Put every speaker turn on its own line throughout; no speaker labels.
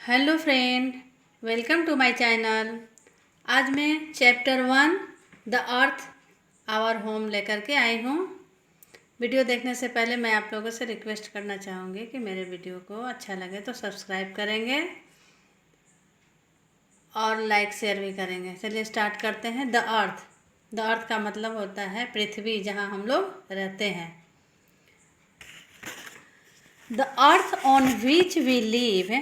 Hello friend, welcome to my channel. आज मैं chapter 1 the earth our home लेकर के आई हूँ। वीडियो देखने से पहले मैं आप लोगों से रिक्वेस्ट करना चाहूँगी कि मेरे वीडियो को अच्छा लगे तो सब्सक्राइब करेंगे और लाइक शेयर भी करेंगे। चलिए स्टार्ट करते हैं। द अर्थ का मतलब होता है पृथ्वी, जहाँ हम लोग रहते हैं। The earth on which we live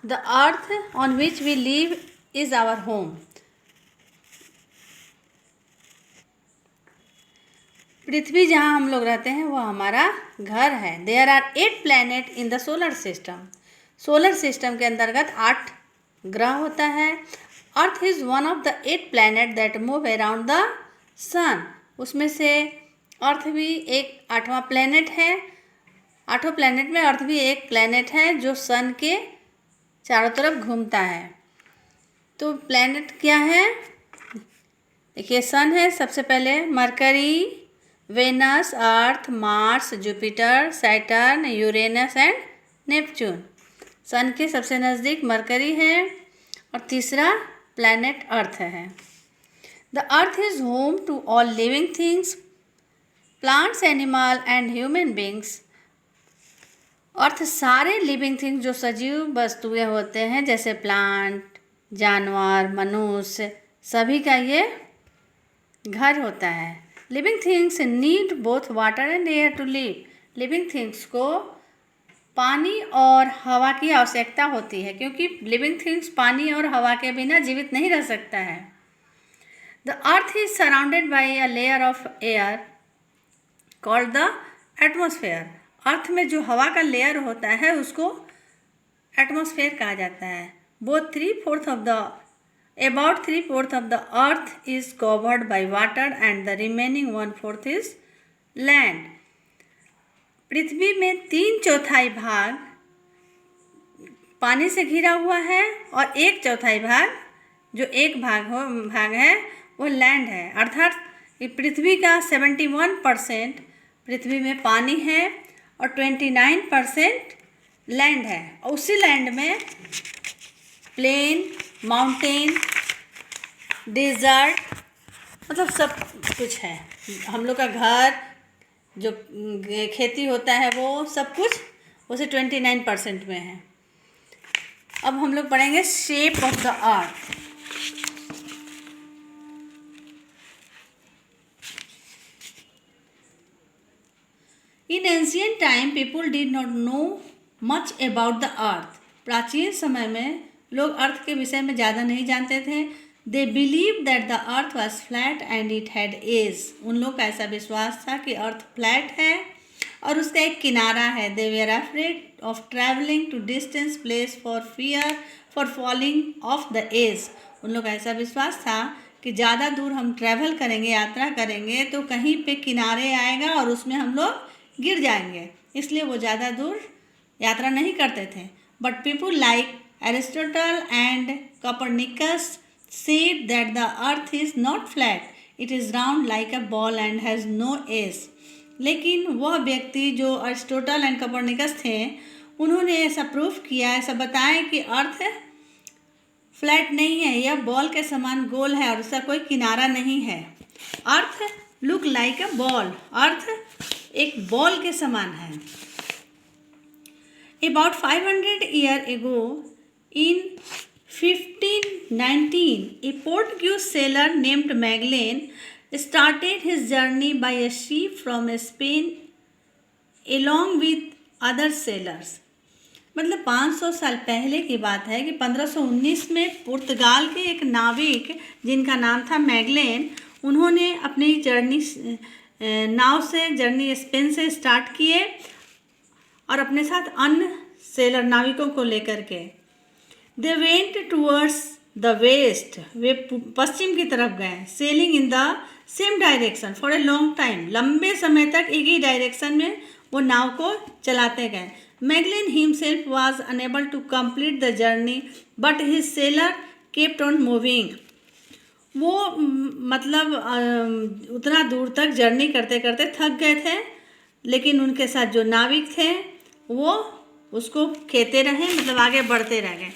The earth on which we live is our home. पृथ्वी जहाँ हम लोग रहते हैं वो हमारा घर है। There are 8 planet in the solar system. Solar system के अंतर्गत 8 ग्रह होता है। Earth is one of the 8 planet that move around the sun. उसमें से अर्थ भी एक 8वां प्लैनेट है। 8 प्लैनेट में अर्थ भी एक प्लैनेट है जो सन के चारों तरफ घूमता है। तो प्लैनेट क्या है? देखिए, सन है सबसे पहले, Mercury, Venus, Earth, Mars, Jupiter, Saturn, Uranus and Neptune. Sun के सबसे नज़दीक मरकरी है और तीसरा प्लैनेट अर्थ है। The earth is home to all living things, plants, animal and human beings. Earth सारे लिविंग थिंग्स जो सजीव वस्तुएं होते हैं, जैसे प्लांट, जानवर, मनुष्य, सभी का ये घर होता है। Living things need both water and air to live. Living things को पानी और हवा की आवश्यकता होती है, क्योंकि लिविंग थिंग्स पानी और हवा के बिना जीवित नहीं रह सकता है। The earth is surrounded by a layer of air called the atmosphere. Earth में जो हवा का लेयर होता है उसको एटमॉस्फेयर कहा जाता है। About 3/4 of the earth is covered by water and the remaining 1/4 is land. पृथ्वी में 3/4 भाग पानी से घिरा हुआ है और 1/4 भाग, जो एक भाग है वो लैंड है। अर्थात पृथ्वी का 71% पृथ्वी में पानी है और 29% लैंड है। और उसी लैंड में प्लेन, माउंटेन, डेजर्ट, मतलब सब कुछ है। हम लोग का घर, जो खेती होता है, वो सब कुछ उसे 29% में है। अब हम लोग पढ़ेंगे shape of the earth. In ancient time, people did not know much about the earth. प्राचीन समय में लोग अर्थ के विषय में ज़्यादा नहीं जानते थे। They believed that the earth was flat and it had edges. उन लोग का ऐसा विश्वास था कि अर्थ फ्लैट है और उसका एक किनारा है। They were afraid of traveling to distant place for fear for falling off the edge. उन लोग का ऐसा विश्वास था कि ज़्यादा दूर हम ट्रैवल करेंगे, यात्रा करेंगे, तो कहीं पे किनारे आएगा और उसमें हम लोग गिर जाएंगे, इसलिए वो ज़्यादा दूर यात्रा नहीं करते थे। But people like Aristotle and Copernicus said that the earth is not flat, it is round like a ball and has no edge. लेकिन वह व्यक्ति जो एरिस्टोटल एंड कोपरनिकस थे, उन्होंने ऐसा प्रूफ किया, ऐसा बताया कि अर्थ फ्लैट नहीं है, यह बॉल के समान गोल है और उसका कोई किनारा नहीं है। अर्थ लुक लाइक अ बॉल, अर्थ एक बॉल के समान है। About 500 years ago, in 1519, a Portuguese sailor named Magellan started his journey by a ship from Spain along with other sailors. मतलब 500 साल पहले की बात है कि 1519 में पुर्तगाल के एक नाविक जिनका नाम था मैगलेन, उन्होंने अपनी नाव से जर्नी स्पेन से स्टार्ट किए और अपने साथ अन्य सेलर नाविकों को लेकर के they went towards the west, वे पश्चिम की तरफ गए। Sailing in the same direction for a long time, लंबे समय तक एक ही डायरेक्शन में वो नाव को चलाते गए। Magellan himself was unable to complete the journey but his sailor kept on moving. वो मतलब उतना दूर तक जर्नी करते करते थक गए थे, लेकिन उनके साथ जो नाविक थे वो उसको खेते रहे, मतलब आगे बढ़ते रह गए।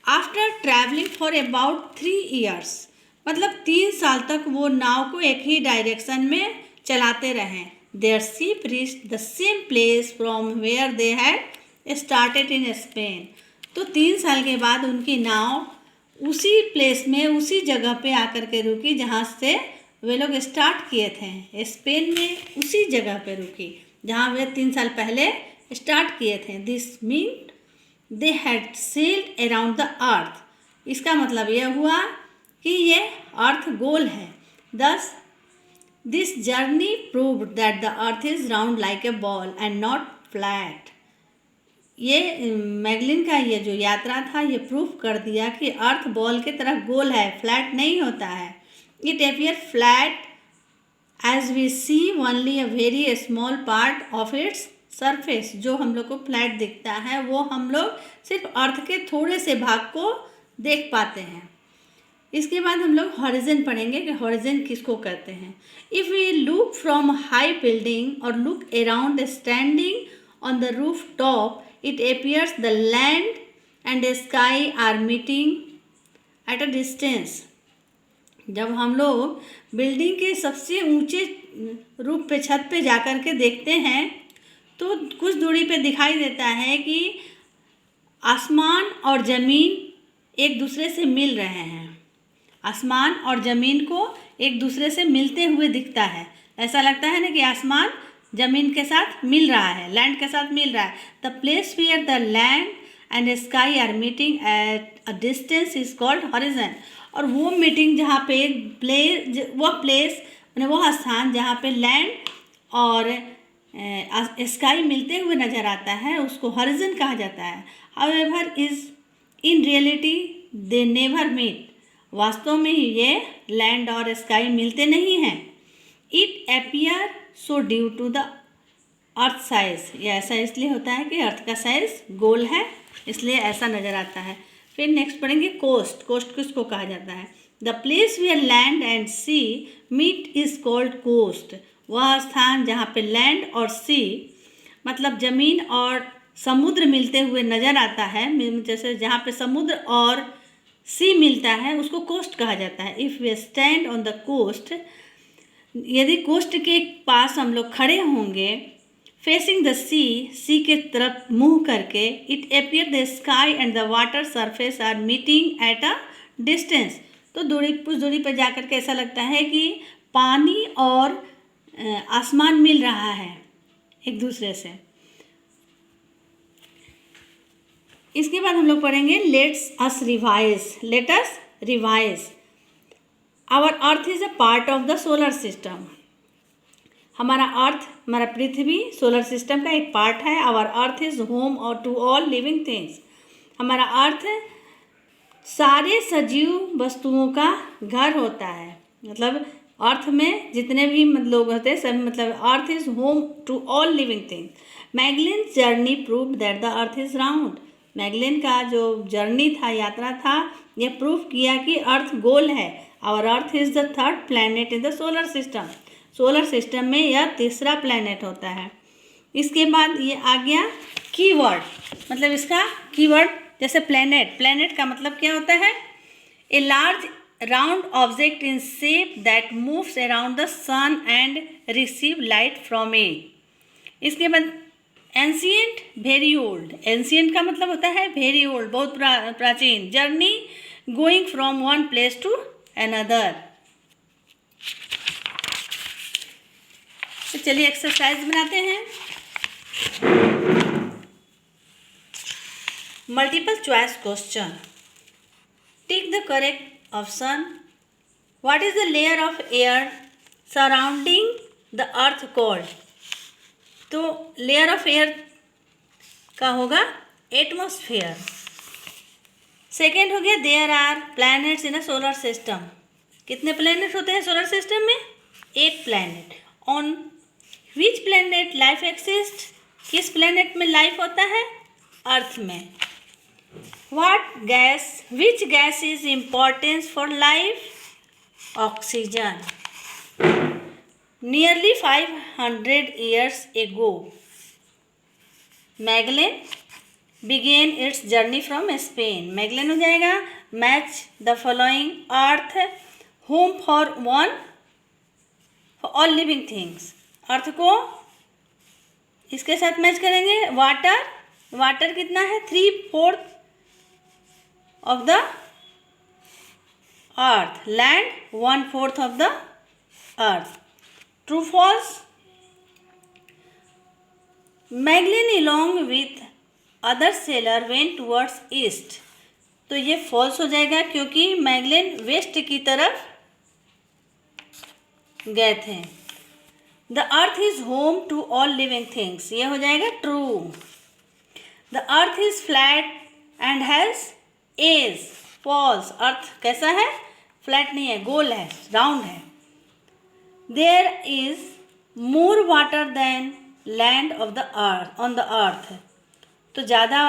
After travelling for about 3 years, मतलब 3 साल तक वो नाव को एक ही डायरेक्शन में चलाते रहे। Their ship reached the same place from where they had started in Spain. तो 3 साल के बाद उनकी नाव उसी प्लेस में, उसी जगह पे आकर के रुकी जहाँ से वे लोग स्टार्ट किए थे। स्पेन में उसी जगह पे रुकी जहाँ वे 3 साल पहले स्टार्ट किए थे। This mean they had sailed around the earth. इसका मतलब यह हुआ कि ये अर्थ गोल है। दस this journey proved that the earth is round like a ball and not flat. ये मैगलिन का ये जो यात्रा था ये प्रूव कर दिया कि अर्थ बॉल की तरह गोल है, फ्लैट नहीं होता है। It appear flat as we see only a very small part of its surface. जो हम लोग को फ्लैट दिखता है वो हम लोग सिर्फ अर्थ के थोड़े से भाग को देख पाते हैं। इसके बाद हम लोग हॉरिजन पढ़ेंगे कि हॉरिजन किसको कहते हैं। If we look from high building और look around standing on the roof top, it appears the land and sky are meeting at a distance. जब हम लोग बिल्डिंग के सबसे ऊंचे रूफ पे, छत पे जाकर के देखते हैं तो कुछ दूरी पे दिखाई देता है कि आसमान और ज़मीन एक दूसरे से मिल रहे हैं। आसमान और ज़मीन को एक दूसरे से मिलते हुए दिखता है। ऐसा लगता है ना कि आसमान ज़मीन के साथ मिल रहा है, लैंड के साथ मिल रहा है। The place where the land and sky are meeting at a distance is called horizon. और वो मीटिंग जहाँ पे वह प्लेस वह स्थान जहाँ पे लैंड और स्काई मिलते हुए नज़र आता है उसको हॉरिजन कहा जाता है। However is in reality they never meet. वास्तव में ये लैंड और स्काई मिलते नहीं हैं। It appear so due to the earth size. ये ऐसा इसलिए होता है कि अर्थ का साइज गोल है, इसलिए ऐसा नज़र आता है। फिर नेक्स्ट पढ़ेंगे कोस्ट। कोस्ट किसको कहा जाता है? The place where land and sea meet is called coast. वह स्थान जहाँ पे लैंड और सी मतलब ज़मीन और समुद्र मिलते हुए नज़र आता है, जैसे जहाँ पे समुद्र और सी मिलता है उसको कोस्ट कहा जाता है। If we stand on the coast, यदि कोस्ट के पास हम लोग खड़े होंगे फेसिंग द सी के तरफ मुँह करके, it appear the sky and the water surface are meeting at a distance. तो कुछ दूरी पर जा कर के ऐसा लगता है कि पानी और आसमान मिल रहा है एक दूसरे से। इसके बाद हम लोग पढ़ेंगे let us revise. Our earth is a part of the solar system. हमारा अर्थ, हमारा पृथ्वी सोलर सिस्टम का एक पार्ट है। आवर अर्थ इज़ होम और टू ऑल लिविंग थिंग्स। हमारा अर्थ सारे सजीव वस्तुओं का घर होता है। मतलब अर्थ में जितने भी लोग होते हैं सब, मतलब Earth is home to all living things. Magellan journey prove that the earth is round. Magellan का जो जर्नी था, यात्रा था, यह प्रूव किया कि अर्थ गोल है। Our earth is the third planet in the solar system. Solar system में यह तीसरा प्लैनेट होता है। इसके बाद ये आ गया कीवर्ड। मतलब इसका कीवर्ड जैसे प्लैनेट का मतलब क्या होता है? A large round object in shape that moves around the sun and receive light from it. इसके बाद एंशियंट, वेरी ओल्ड। एंशियंट का मतलब होता है वेरी ओल्ड, बहुत प्राचीन। Journey going from one place to another. तो चलिए एक्सरसाइज बनाते हैं। Multiple choice question. Tick the correct option. What is the layer of air surrounding the earth called? तो लेयर ऑफ एयर का होगा एटमॉस्फेयर। सेकेंड हो गया there are planets in a solar system. कितने प्लैनेट होते हैं सोलर सिस्टम में? 8 planet. On which planet life exist? किस प्लैनेट में लाइफ होता है? अर्थ में। Which gas is importance for life? Oxygen. Nearly 500 years ago, Magellan began its journey from Spain. Magellan हो जाएगा match the following earth home for one for all living things. Earth को इसके साथ match करेंगे। Water, water कितना है 3/4 of the earth. Land 1/4 of the earth. True false. Magellan along with other sailor went towards east. तो ये false हो जाएगा क्योंकि मैगलेन वेस्ट की तरफ गए थे। The earth is home to all living things, ये हो जाएगा true. The earth is flat and has edge, false. Earth कैसा है? फ्लैट नहीं है, गोल है, राउंड है। There is more water than land of the earth on the earth. तो ज़्यादा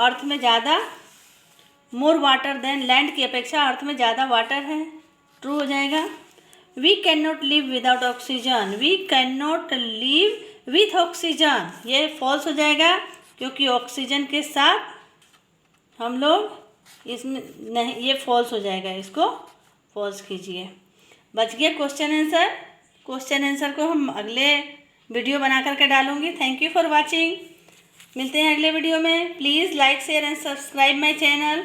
अर्थ में ज़्यादा, मोर वाटर देन लैंड की अपेक्षा अर्थ में ज़्यादा वाटर है, ट्रू हो जाएगा। We can not live without oxygen, we can not live with oxygen, ये फॉल्स हो जाएगा क्योंकि ऑक्सीजन के साथ हम लोग इसमें नहीं, ये फॉल्स हो जाएगा, इसको फॉल्स कीजिए। बच गया क्वेश्चन आंसर। क्वेश्चन आंसर को हम अगले वीडियो बना करके डालूंगी। Thank you for watching. मिलते हैं अगले वीडियो में। Please like share and subscribe my channel.